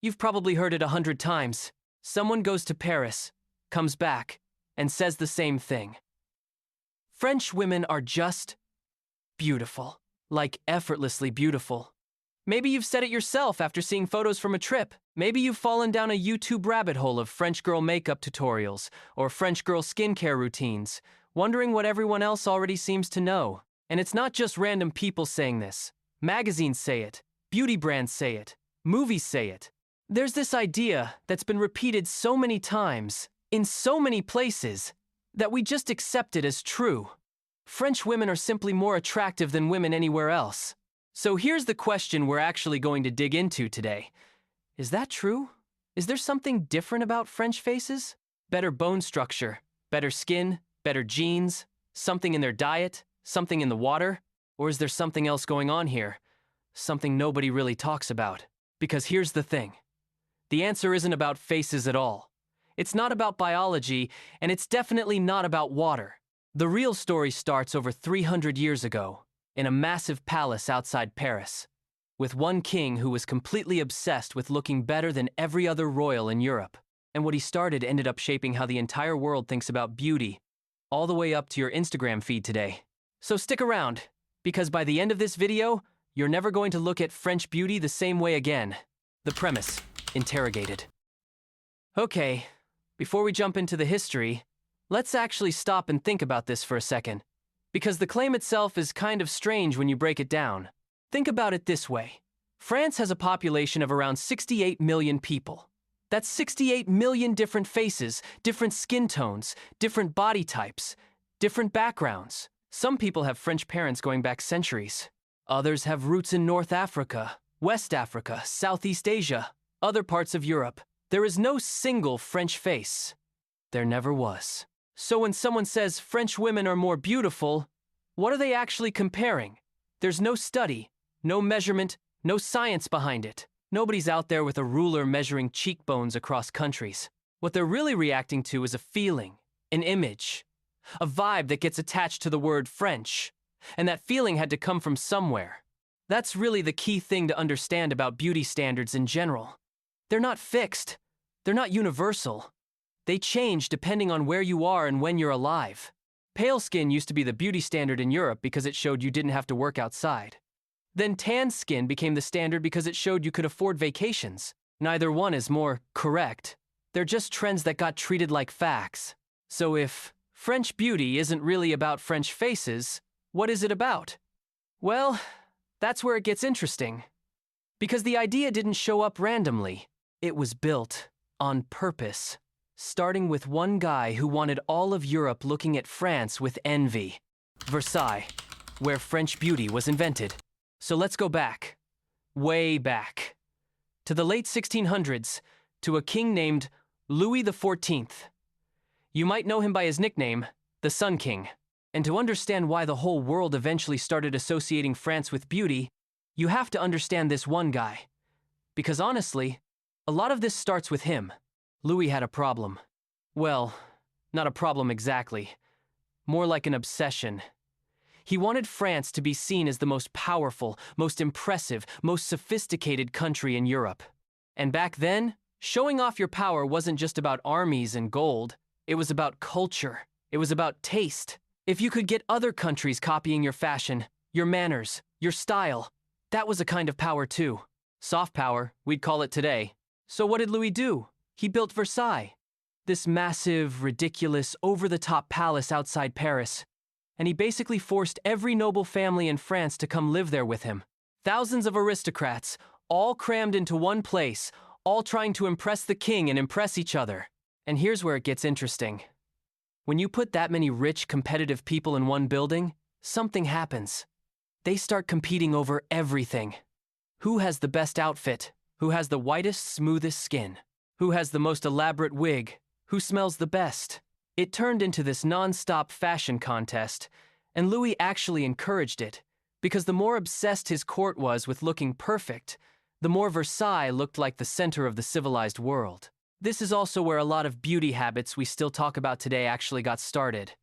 You've probably heard it 100 times. Someone goes to Paris, comes back, and says the same thing. French women are just beautiful. Like effortlessly beautiful. Maybe you've said it yourself after seeing photos from a trip. Maybe you've fallen down a YouTube rabbit hole of French girl makeup tutorials or French girl skincare routines, wondering what everyone else already seems to know. And it's not just random people saying this. Magazines say it. Beauty brands say it. Movies say it. There's this idea that's been repeated so many times, in so many places, that we just accept it as true. French women are simply more attractive than women anywhere else. So here's the question we're actually going to dig into today. Is that true? Is there something different about French faces? Better bone structure, better skin, better genes, something in their diet, something in the water? Or is there something else going on here? Something nobody really talks about. Because here's the thing. The answer isn't about faces at all. It's not about biology, and it's definitely not about water. The real story starts over 300 years ago, in a massive palace outside Paris, with one king who was completely obsessed with looking better than every other royal in Europe. And what he started ended up shaping how the entire world thinks about beauty, all the way up to your Instagram feed today. So stick around, because by the end of this video, you're never going to look at French beauty the same way again. The premise, interrogated. Okay, before we jump into the history, let's actually stop and think about this for a second, because the claim itself is kind of strange when you break it down. Think about it this way. France has a population of around 68 million people. That's 68 million different faces, different skin tones, different body types, different backgrounds. Some people have French parents going back centuries. Others have roots in North Africa, West Africa, Southeast Asia, other parts of Europe. There is no single French face. There never was. So when someone says French women are more beautiful, what are they actually comparing? There's no study, no measurement, no science behind it. Nobody's out there with a ruler measuring cheekbones across countries. What they're really reacting to is a feeling, an image, a vibe that gets attached to the word French. And that feeling had to come from somewhere. That's really the key thing to understand about beauty standards in general. They're not fixed. They're not universal. They change depending on where you are and when you're alive. Pale skin used to be the beauty standard in Europe because it showed you didn't have to work outside. Then tan skin became the standard because it showed you could afford vacations. Neither one is more correct. They're just trends that got treated like facts. So if French beauty isn't really about French faces, what is it about? Well, that's where it gets interesting. Because the idea didn't show up randomly. It was built on purpose, starting with one guy who wanted all of Europe looking at France with envy. Versailles, where French beauty was invented. So let's go back, way back, to the late 1600s, to a king named Louis XIV. You might know him by his nickname, the Sun King. And to understand why the whole world eventually started associating France with beauty, you have to understand this one guy. Because honestly, a lot of this starts with him. Louis had a problem. Well, not a problem exactly. More like an obsession. He wanted France to be seen as the most powerful, most impressive, most sophisticated country in Europe. And back then, showing off your power wasn't just about armies and gold. It was about culture. It was about taste. If you could get other countries copying your fashion, your manners, your style, that was a kind of power too. Soft power, we'd call it today. So what did Louis do? He built Versailles. This massive, ridiculous, over-the-top palace outside Paris. And he basically forced every noble family in France to come live there with him. Thousands of aristocrats, all crammed into one place, all trying to impress the king and impress each other. And here's where it gets interesting. When you put that many rich, competitive people in one building, something happens. They start competing over everything. Who has the best outfit? Who has the whitest, smoothest skin? Who has the most elaborate wig? Who smells the best? It turned into this non-stop fashion contest, and Louis actually encouraged it, because the more obsessed his court was with looking perfect, the more Versailles looked like the center of the civilized world. This is also where a lot of beauty habits we still talk about today actually got started.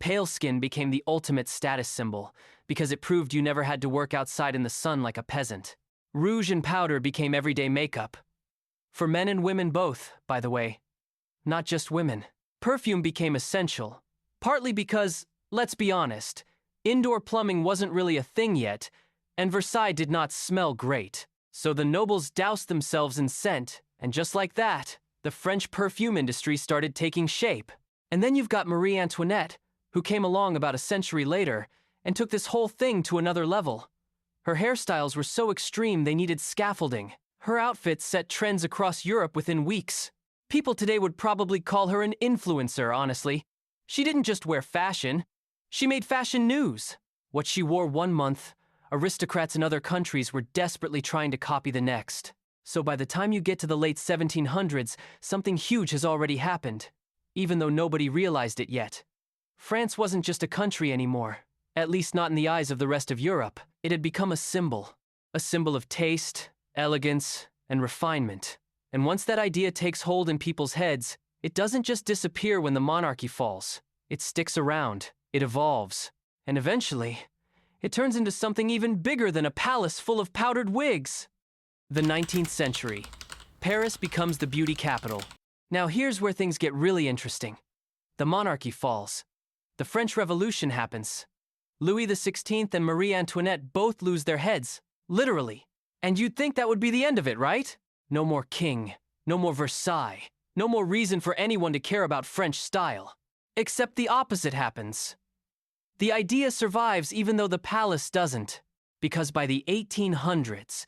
Pale skin became the ultimate status symbol, because it proved you never had to work outside in the sun like a peasant. Rouge and powder became everyday makeup. For men and women both, by the way. Not just women. Perfume became essential, partly because, let's be honest, indoor plumbing wasn't really a thing yet, and Versailles did not smell great. So the nobles doused themselves in scent, and just like that, the French perfume industry started taking shape. And then you've got Marie Antoinette, who came along about a century later and took this whole thing to another level. Her hairstyles were so extreme they needed scaffolding. Her outfits set trends across Europe within weeks. People today would probably call her an influencer, honestly. She didn't just wear fashion, she made fashion news. What she wore one month, aristocrats in other countries were desperately trying to copy the next. So by the time you get to the late 1700s, something huge has already happened, even though nobody realized it yet. France wasn't just a country anymore, at least not in the eyes of the rest of Europe. It had become a symbol of taste, elegance, and refinement. And once that idea takes hold in people's heads, it doesn't just disappear when the monarchy falls. It sticks around, it evolves, and eventually, it turns into something even bigger than a palace full of powdered wigs. The 19th century. Paris becomes the beauty capital. Now here's where things get really interesting. The monarchy falls. The French Revolution happens. Louis XVI and Marie Antoinette both lose their heads, literally. And you'd think that would be the end of it, right? No more king, no more Versailles, no more reason for anyone to care about French style. Except the opposite happens. The idea survives even though the palace doesn't, because by the 1800s,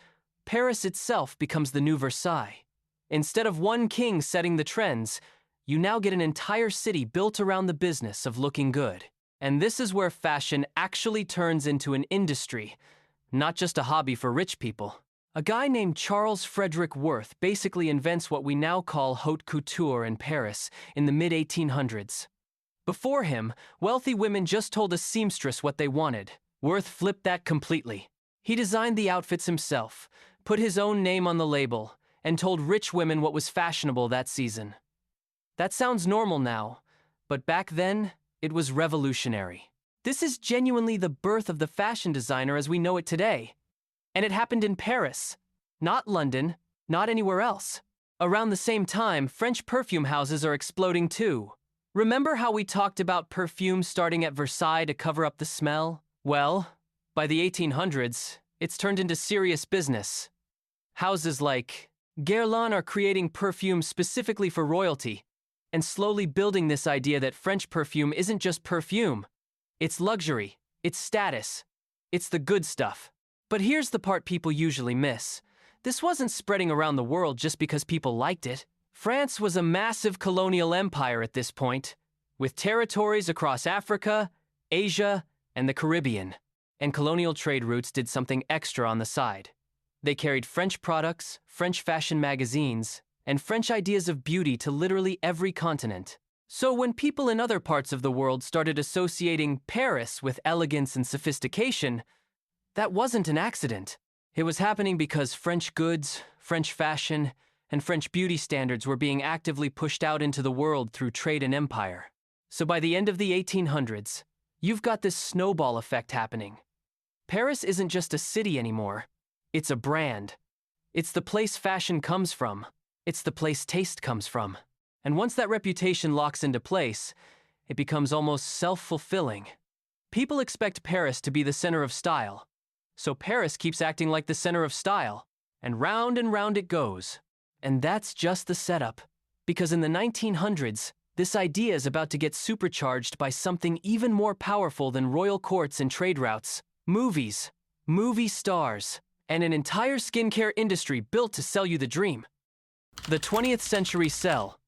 Paris itself becomes the new Versailles. Instead of one king setting the trends, you now get an entire city built around the business of looking good. And this is where fashion actually turns into an industry, not just a hobby for rich people. A guy named Charles Frederick Worth basically invents what we now call haute couture in Paris in the mid-1800s. Before him, wealthy women just told a seamstress what they wanted. Worth flipped that completely. He designed the outfits himself, put his own name on the label, and told rich women what was fashionable that season. That sounds normal now, but back then, it was revolutionary. This is genuinely the birth of the fashion designer as we know it today. And it happened in Paris, not London, not anywhere else. Around the same time, French perfume houses are exploding too. Remember how we talked about perfume starting at Versailles to cover up the smell? Well, by the 1800s, it's turned into serious business. Houses like Guerlain are creating perfume specifically for royalty, and slowly building this idea that French perfume isn't just perfume. It's luxury, it's status, it's the good stuff. But here's the part people usually miss. This wasn't spreading around the world just because people liked it. France was a massive colonial empire at this point, with territories across Africa, Asia, and the Caribbean. And colonial trade routes did something extra on the side. They carried French products, French fashion magazines, and French ideas of beauty to literally every continent. So when people in other parts of the world started associating Paris with elegance and sophistication, that wasn't an accident. It was happening because French goods, French fashion, and French beauty standards were being actively pushed out into the world through trade and empire. So by the end of the 1800s, you've got this snowball effect happening. Paris isn't just a city anymore. It's a brand. It's the place fashion comes from. It's the place taste comes from. And once that reputation locks into place, it becomes almost self-fulfilling. People expect Paris to be the center of style. So Paris keeps acting like the center of style. And round it goes. And that's just the setup. Because in the 1900s, this idea is about to get supercharged by something even more powerful than royal courts and trade routes. Movies, movie stars, and an entire skincare industry built to sell you the dream. The 20th century sell.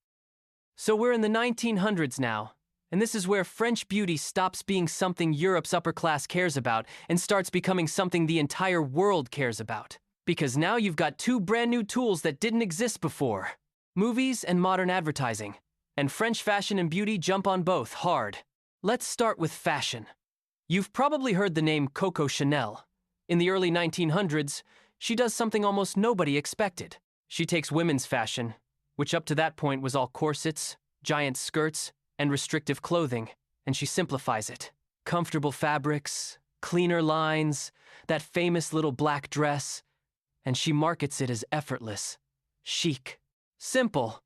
So we're in the 1900s now, and this is where French beauty stops being something Europe's upper class cares about and starts becoming something the entire world cares about. Because now you've got two brand new tools that didn't exist before. Movies and modern advertising. And French fashion and beauty jump on both hard. Let's start with fashion. You've probably heard the name Coco Chanel. In the early 1900s, she does something almost nobody expected. She takes women's fashion, which up to that point was all corsets, giant skirts, and restrictive clothing, and she simplifies it. Comfortable fabrics, cleaner lines, that famous little black dress, and she markets it as effortless, chic, Simple,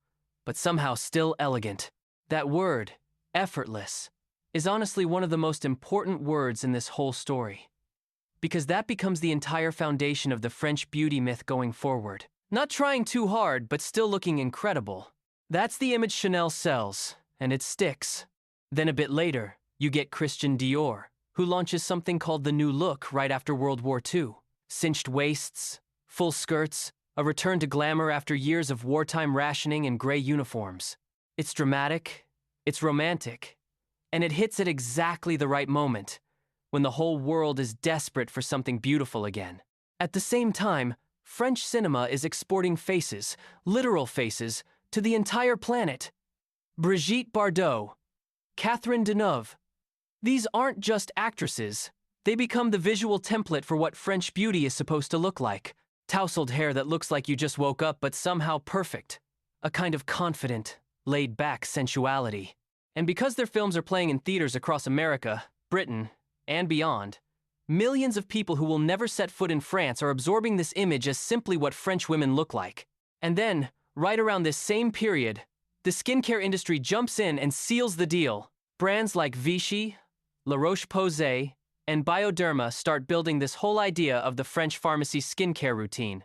but somehow still elegant. That word, effortless, is honestly one of the most important words in this whole story. Because that becomes the entire foundation of the French beauty myth going forward. Not trying too hard, but still looking incredible. That's the image Chanel sells, and it sticks. Then a bit later, you get Christian Dior, who launches something called the New Look right after World War II. Cinched waists, full skirts, a return to glamour after years of wartime rationing and gray uniforms. It's dramatic, it's romantic, and it hits at exactly the right moment, when the whole world is desperate for something beautiful again. At the same time, French cinema is exporting faces, literal faces, to the entire planet. Brigitte Bardot, Catherine Deneuve. These aren't just actresses. They become the visual template for what French beauty is supposed to look like. Tousled hair that looks like you just woke up but somehow perfect. A kind of confident, laid-back sensuality. And because their films are playing in theaters across America, Britain, and beyond, millions of people who will never set foot in France are absorbing this image as simply what French women look like. And then, right around this same period, the skincare industry jumps in and seals the deal. Brands like Vichy, La Roche-Posay, and Bioderma start building this whole idea of the French pharmacy skincare routine.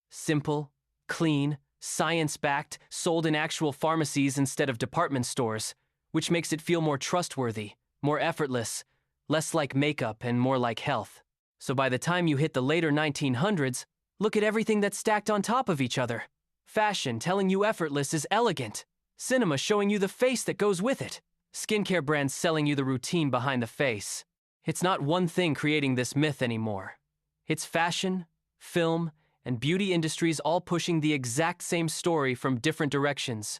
Simple, clean, science-backed, sold in actual pharmacies instead of department stores, which makes it feel more trustworthy, more effortless, less like makeup and more like health. So by the time you hit the later 1900s, look at everything that's stacked on top of each other. Fashion telling you effortless is elegant. Cinema showing you the face that goes with it. Skincare brands selling you the routine behind the face. It's not one thing creating this myth anymore. It's fashion, film, and beauty industries all pushing the exact same story from different directions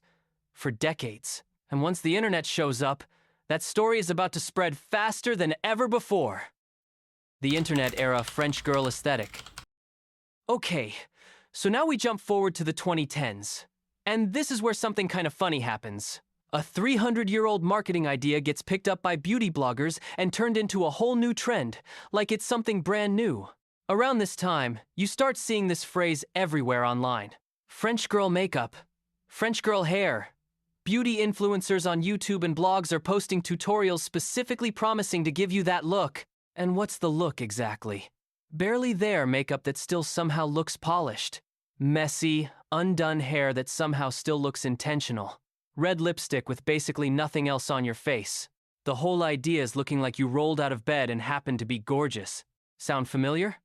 for decades. And once the internet shows up, that story is about to spread faster than ever before. The internet era French girl aesthetic. Okay, so now we jump forward to the 2010s. And this is where something kind of funny happens. A 300-year-old marketing idea gets picked up by beauty bloggers and turned into a whole new trend, like it's something brand new. Around this time, you start seeing this phrase everywhere online. French girl makeup, French girl hair. Beauty influencers on YouTube and blogs are posting tutorials specifically promising to give you that look. And what's the look exactly? Barely there makeup that still somehow looks polished. Messy, undone hair that somehow still looks intentional. Red lipstick with basically nothing else on your face. The whole idea is looking like you rolled out of bed and happened to be gorgeous. Sound familiar?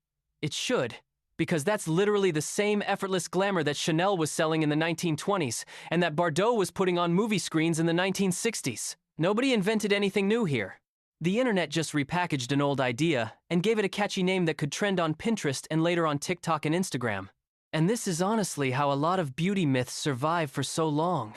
It should, because that's literally the same effortless glamour that Chanel was selling in the 1920s and that Bardot was putting on movie screens in the 1960s. Nobody invented anything new here. The internet just repackaged an old idea and gave it a catchy name that could trend on Pinterest and later on TikTok and Instagram. And this is honestly how a lot of beauty myths survive for so long.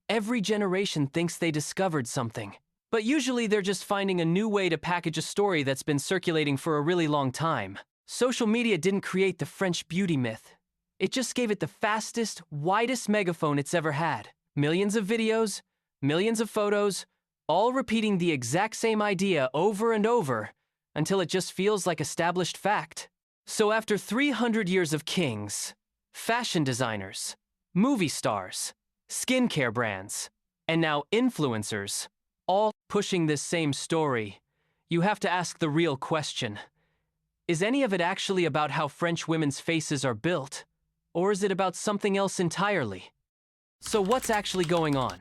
Every generation thinks they discovered something. But usually they're just finding a new way to package a story that's been circulating for a really long time. Social media didn't create the French beauty myth. It just gave it the fastest, widest megaphone it's ever had. Millions of videos, millions of photos, all repeating the exact same idea over and over until it just feels like established fact. So after 300 years of kings, fashion designers, movie stars, skincare brands, and now influencers, all pushing this same story, you have to ask the real question. Is any of it actually about how French women's faces are built? Or is it about something else entirely? So what's actually going on?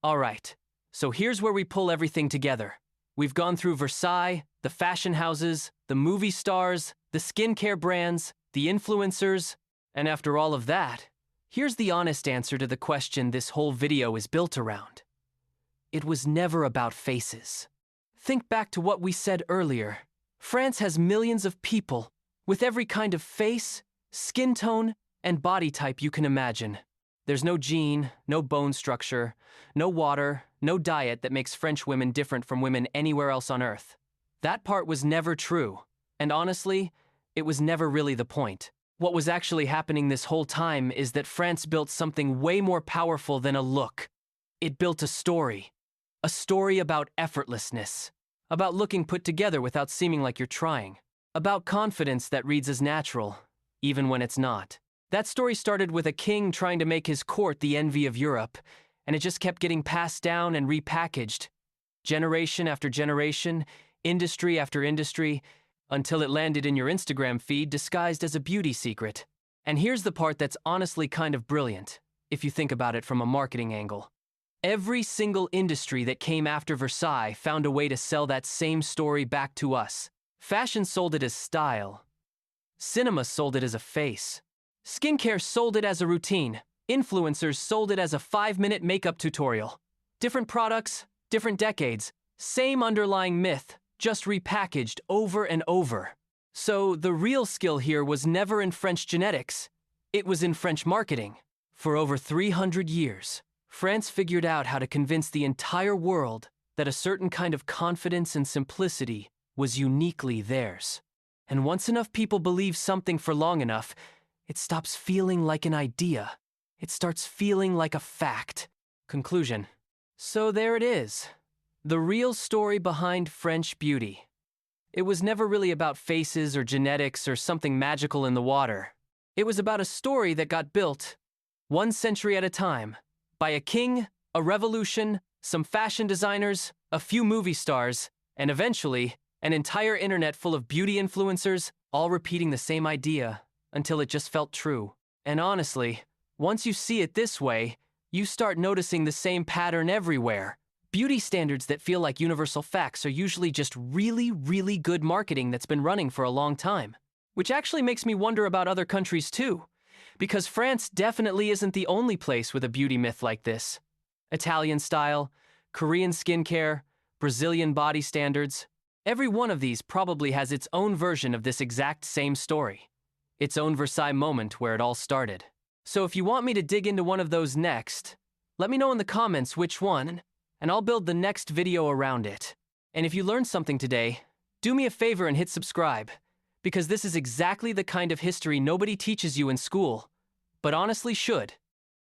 Alright, so here's where we pull everything together. We've gone through Versailles, the fashion houses, the movie stars, the skincare brands, the influencers, and after all of that, here's the honest answer to the question this whole video is built around. It was never about faces. Think back to what we said earlier. France has millions of people with every kind of face, skin tone, and body type you can imagine. There's no gene, no bone structure, no water, no diet that makes French women different from women anywhere else on Earth. That part was never true, and honestly, it was never really the point. What was actually happening this whole time is that France built something way more powerful than a look. It built a story about effortlessness, about looking put together without seeming like you're trying, about confidence that reads as natural, even when it's not. That story started with a king trying to make his court the envy of Europe, and it just kept getting passed down and repackaged, generation after generation, industry after industry, until it landed in your Instagram feed disguised as a beauty secret. And here's the part that's honestly kind of brilliant, if you think about it from a marketing angle. Every single industry that came after Versailles found a way to sell that same story back to us. Fashion sold it as style. Cinema sold it as a face. Skincare sold it as a routine. Influencers sold it as a 5-minute makeup tutorial. Different products, different decades, same underlying myth, just repackaged over and over. So the real skill here was never in French genetics. It was in French marketing. For over 300 years, France figured out how to convince the entire world that a certain kind of confidence and simplicity was uniquely theirs. And once enough people believe something for long enough, it stops feeling like an idea. It starts feeling like a fact. Conclusion. So there it is. The real story behind French beauty. It was never really about faces or genetics or something magical in the water. It was about a story that got built, 1 century at a time, by a king, a revolution, some fashion designers, a few movie stars, and eventually, an entire internet full of beauty influencers, all repeating the same idea until it just felt true. And honestly, once you see it this way, you start noticing the same pattern everywhere. Beauty standards that feel like universal facts are usually just really, really good marketing that's been running for a long time. Which actually makes me wonder about other countries too, because France definitely isn't the only place with a beauty myth like this. Italian style, Korean skincare, Brazilian body standards. Every one of these probably has its own version of this exact same story. Its own Versailles moment where it all started. So if you want me to dig into one of those next, let me know in the comments which one, and I'll build the next video around it. And if you learned something today, do me a favor and hit subscribe, because this is exactly the kind of history nobody teaches you in school, but honestly should.